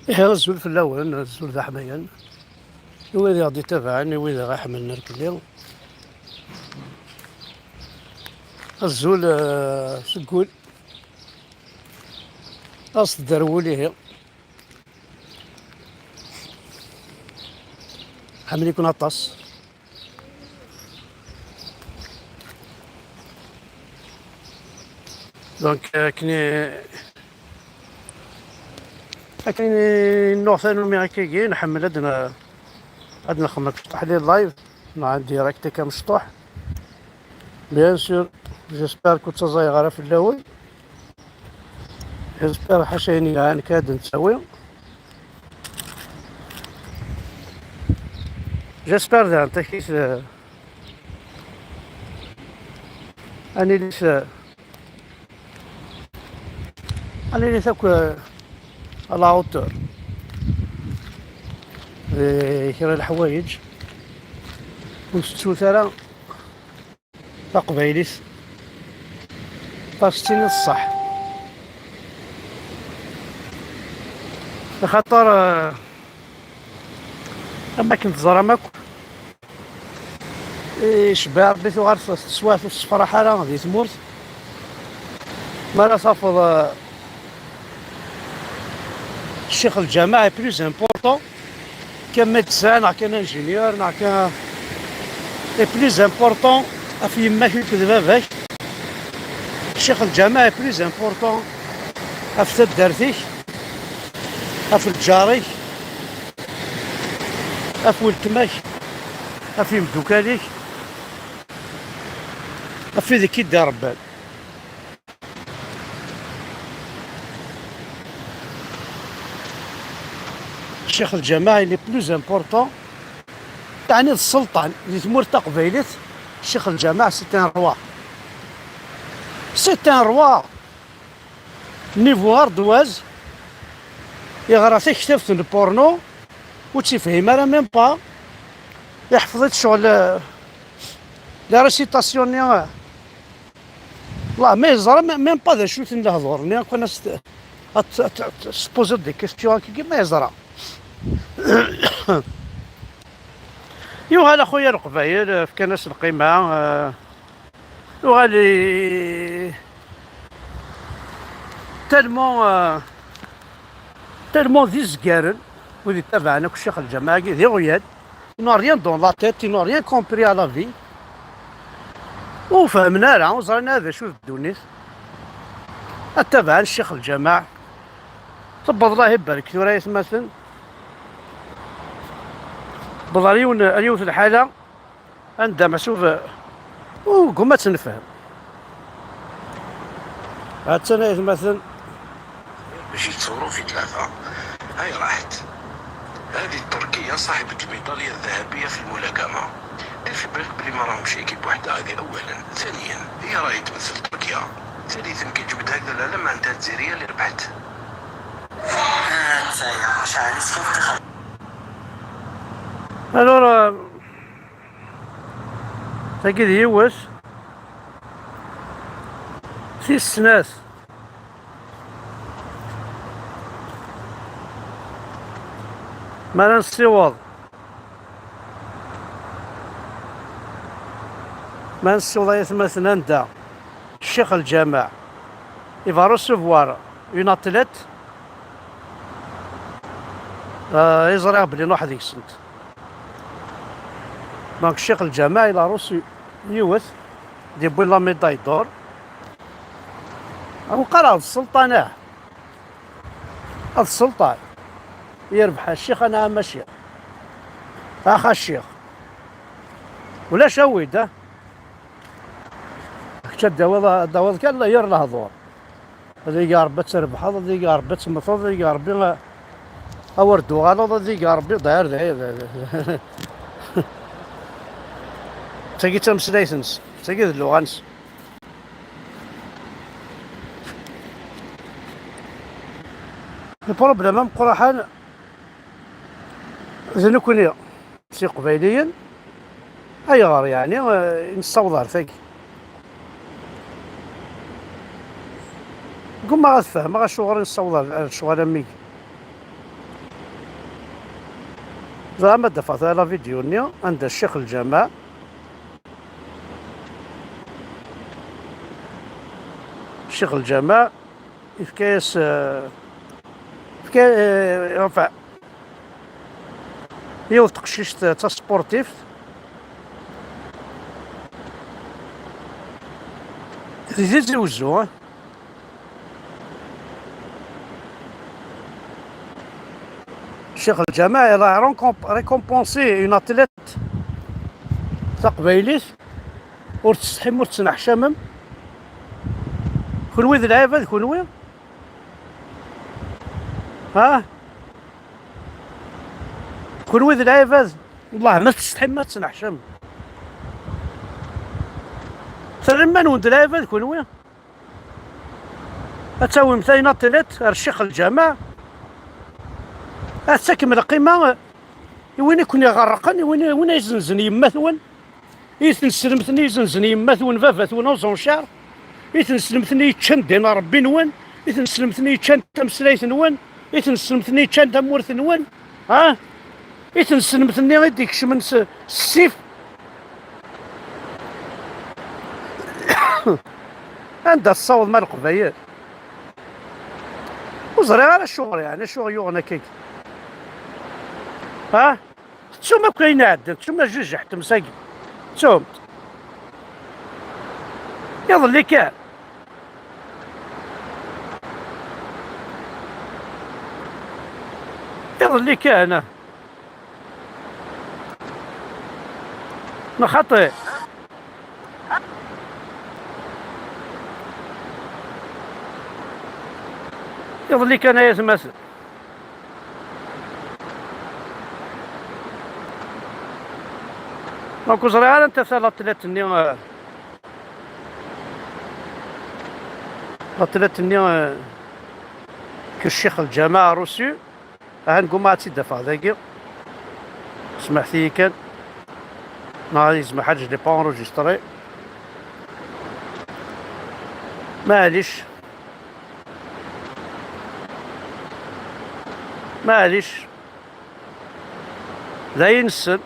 إيه الزول في الأول الزول ذا حميان وإذا غادي يتابعني وإذا غيحملنا الكلي الزول شقول أصدر وليه حمل يكون عطاس دونك كاين نوع ثاني من هكاكي نحمل عندنا خمك مشطوح لي اللايف مع ديريكت كمشطوح بيان سور. جيسبر كنت صايغه في الاول جيسبر حاشاني كاع كاد نسوي جيسبر ذا انت كيف اني ليش اني ليش على اوتور كرا الحوايج ونستو ترى تقبيليس باستيني الصح لخاطر اما كنت زرمك شبع ربيتو غير السواف الصفرا حاله غادي تموت ما صافط الشيخ الجامعي بلوز امبورطون كان ميدسان كان انجينيور كان بلوز امبورطون في يماك يكذب باباك الشيخ الجامعي بلوز امبورطون في تدارتيك في الجاريك في ولتماك في مدوكاليك في ذيك يدار ربان. الشيخ الجماعي لي بلوز امبورطون يعني السلطان اللي تمور تقبيلت الشيخ الجماعي سيتان روا نيفو اردواز يغرا كتابة البورنو وتفهم راه ميم با يحفظت شغل لا ريسيتاسيون والله ما يزرى ميم با ذا شوت نهضر ني كنا سبوزو دي كيستيون كي ما يزرى. يوها خويا القبايل في كناس القمة وغالي تالمون ذي زكارن وذي تابعنا كالشيخ الجماعي ذي غياد نو ريان دون لا تيت نو ريان كومبري على لا في وفهمنا راه وزرنا هذا شوف الدونيس اتبع الشيخ الجماعي طب الله يبارك فيه راه مثلا بضريون اليوم في الحالة عندما شوف وقوم تنفهم هاد السنة مثلا باش يتصوروا في ثلاثة هاي راحت هذه التركية صاحبة الميدالية الذهبية في الملاكمة. دير في بالك بلي ما راهمش ايكيب وحدة هذه أولا، ثانيا هي راهي تمثل تركيا، ثالثا كي جبد هكذا لا ما عندها الجزائرية اللي ربحت. الوغ تاكيد يوس في السناس ما نسيوض مثلا انت الشيخ الجامع يفا روسوفوار اون اتليت يزرع بلي واحد يكسنت دونك الشيخ الجماعي لا روسي يوث دي بوين لا ميداي دور وقرا السلطان هاد السلطان يربح الشيخ انا ماشي اخا الشيخ ولا شويد حتى داوض كان لا ير له دور هذيك ربي تربح هذيك ربي تمطر هذيك ربي اوردو غلط هذيك ربي داير تاكي تمسلايسنس تاكي اللغانس البروبليم مقرحان زين كوني سي قبيليا اي غار يعني نصوض ثاك قم ما غتفهم غا شغل نصور شغل مي زعما دفعت على فيديو نيو عند الشيخ الجماع الشيخ الجماع يفكاس enfin يوثق شيش تا سبورتيف زيد زوزو الشيخ الجماعي راه ريكومبونسي اون اتليت تقبايليت ور تستحم ور تنحشمم كونوي ذي العباد كونوي ها كونوي ذي العباد والله ما تستحم ما تنحشم ترمان ولد العباد كونوي اتاوي مثاين اتليت الشيخ الجماع أتسكمل قيمة وين يكون يغرقني وين يزنزن يمثون يتنسلمثني يزنزن يمثون فافثون وزون شعر يتنسلمثني يتشندين ربي نون يتنسلمثني يتشند تمسلايث نون يتنسلمثني يتشند تمورث نون ها يتنسلمثني غيديك شمن السيف عندها الصوت مال القبايل وزري على الشغل يعني الشغل يغنى كيك ها تسوما كاين عاد تسوما جوج حتى مساكين تسوم يظل لي كان يظل لي كان ما خطي يظل لي كان يتمثل دونك وزري على انت ثلاثة كالشيخ الجماعة روسيو هنقوم مع دفع ذاكي سمحتي كان نهار يسمح حاجة دي با انروجيستري معليش لا ينسن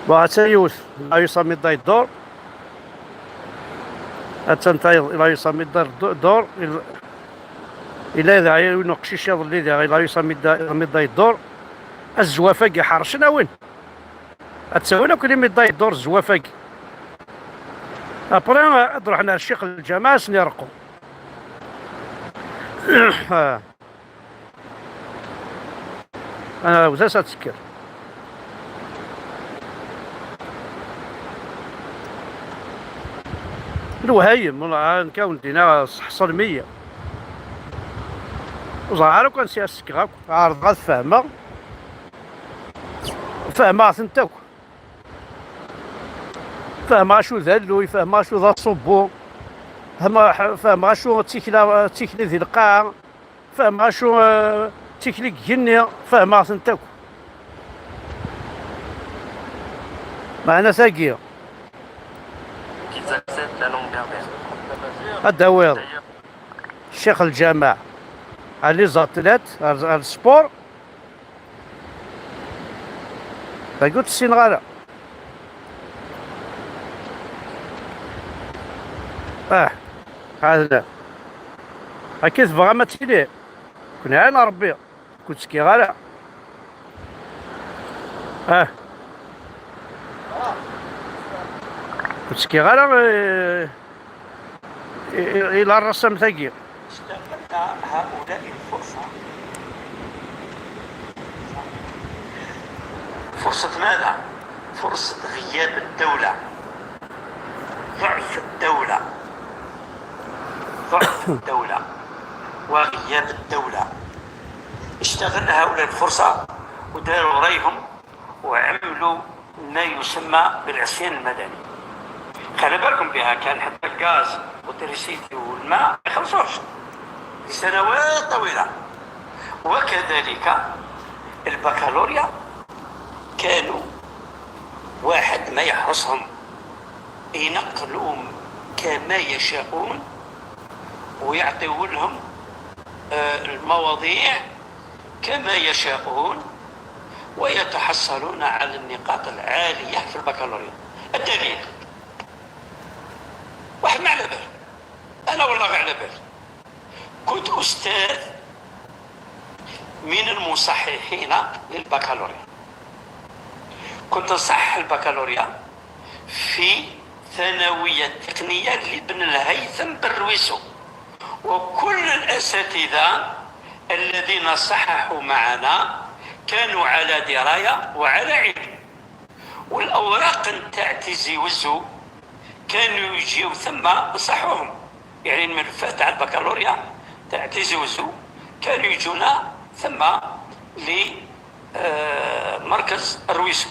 وعتا يوث لا يسمي الداي الدور أتنتاي لا يسمي الدور إلا إذا ينقشيش يظل إذا لا يسمي الداي الدور الزوافاقي حرشنا وين أتساوينا كل داي الدور الزوافاقي أبرا رحنا للشيخ الجماعة سنيرقو أنا وزاس أتسكر الوهايم والله نكون دينا حصل 100 وزعارو كان سياسك غاك عارض غاد فاهمة ثنتاك فاهمة شو ذلو فاهمة شو ذا صبو فاهمة شو تيكلي ذي القاع فاهمة شو تيكلي جنيا فاهمة ثنتاك معنا ثاقية هذا هو الشيخ الجماع على زاتلات السبور قلت السنغالة هذا هكذا تبغى ما تكلي كنا انا ربي كنت سكي غالا كنت سكي غالا الى الرسم ثقيل استغل هؤلاء فرصة ماذا؟ فرصة غياب الدولة ضعف الدولة وغياب الدولة استغل هؤلاء الفرصة وداروا رأيهم وعملوا ما يسمى بالعصيان المدني. خلي بالكم بها كان حتى الغاز والتريسيتي والماء ما يخلصوش لسنوات طويلة، وكذلك البكالوريا كانوا واحد ما يحرسهم ينقلهم كما يشاءون ويعطيو لهم المواضيع كما يشاءون، ويتحصلون على النقاط العالية في البكالوريا. الدليل واحد ما على باله، أنا والله ما على بالي، كنت أستاذ من المصححين للبكالوريا، كنت نصحح البكالوريا في ثانوية تقنية لابن الهيثم بالرويسو، وكل الأساتذة الذين صححوا معنا كانوا على دراية وعلى علم، والأوراق نتاع تيزي وزو كانوا يجيو ثم نصحوهم، يعني الملفات تاع البكالوريا تاع تيزي وزو كانوا يجونا ثم لمركز الرويسو.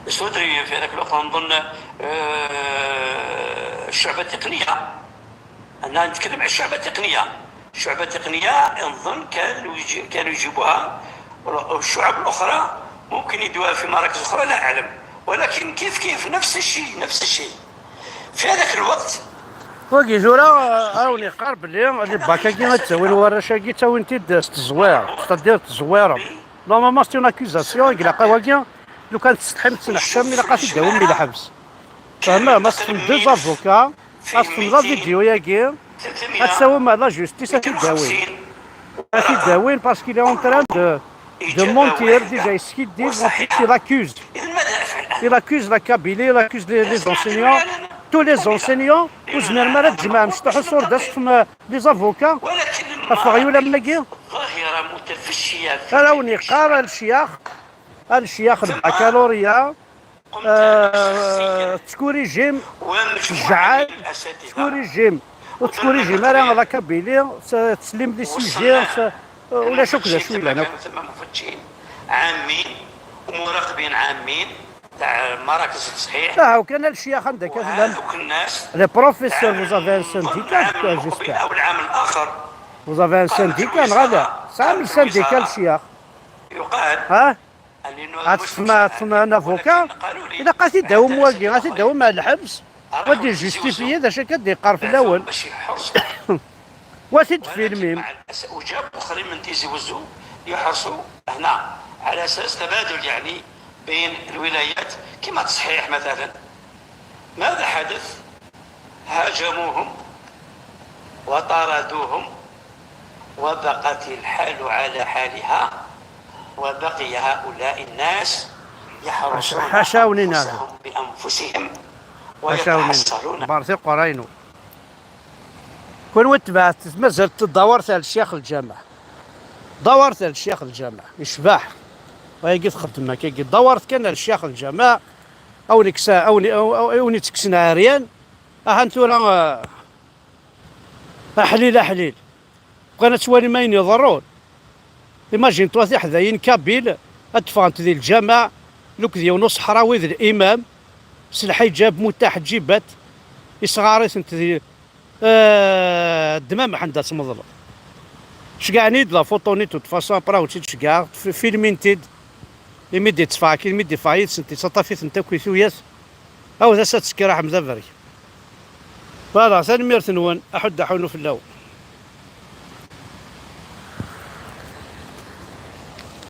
سودري في هذاك الوقت نظن الشعبة التقنية، أنا نتكلم عن الشعبة التقنية. الشعبة التقنية نظن كانوا يجيبوها، والشعب الأخرى ممكن يدوها في مراكز أخرى لا أعلم، ولكن كيف نفس الشيء في هذاك الوقت. وكي جورا راني قارب لي الباكا كيما تساوي ورشا كي تساوي انت التزوير، ستادير التزويره نورمالمون سي اون اكوزاسيون كلا قواكيا لو كانت تستحم تنحكم الى قاتل داوم الى حبس. فما ما صفن دو زافوكا اصفن لا فيديو ياكي تساوي مع لا جوستيس داوين باسكو il est en train de mentir déjà ce qu'il dit il accuse la Kabylie, il accuse les enseignants, tous les enseignants وزمر مرة تجمع مشطح الصور داس لي زافوكا افغيو لا ملاقي ظاهرة متفشية راوني قارا الشياخ البكالوريا تكوري جيم شجعان تكوري جيم وتكوري جيم راه لا كابيلي تسلم لي سيجي ولا شكرا شويه لهنا ثم مفتشين عامين ومراقبين عامين تاع مراكز التصحيح. وكان الشياخ عندك هذوك الناس لي بروفيسور vous avez un syndicat j'espère او العام الاخر vous avez un syndicat غادا سامي syndicat الشياخ يقال تسمى ان افوكا اذا قاتي داوم واقي غاتي داوم مع الحبس ودي جوستيفيي ذا شكا ديقار في الاول واسيد في الميم وجاب اخرين من تيزي وزو يحرصوا هنا على اساس تبادل يعني بين الولايات كما تصحيح مثلا. ماذا حدث؟ هاجموهم وطردوهم وبقت الحال على حالها، وبقي هؤلاء الناس يحرسون أنفسهم بأنفسهم ويتحصلون. بارتي قرينو كون وتبعت مازالت دورت على الشيخ الجامع، دورت على الشيخ الجامع يشبح ويجي تخدم كي دورت كان على الشيخ الجامع او نكسا او نتكسنا عريان انتو راه حليل بقينا توالي ما يضرون. ايماجين تواتي حذاين كابيل ادفانت ذي الجامع لوك ديال صحراوي ذي الامام سلحي جاب متاح جيبات يصغاري سنت ذي الدمام حندا تمضل شكاعني لا فوتوني تو فاسون براو تشكاع فيلمينتيد يمدي تفاكي يمدي فايت سنتي صطافيت انت كويثوياس او ذا ساتسكراح مزافري فوالا ثاني ميرتنون احد حونو في الاول.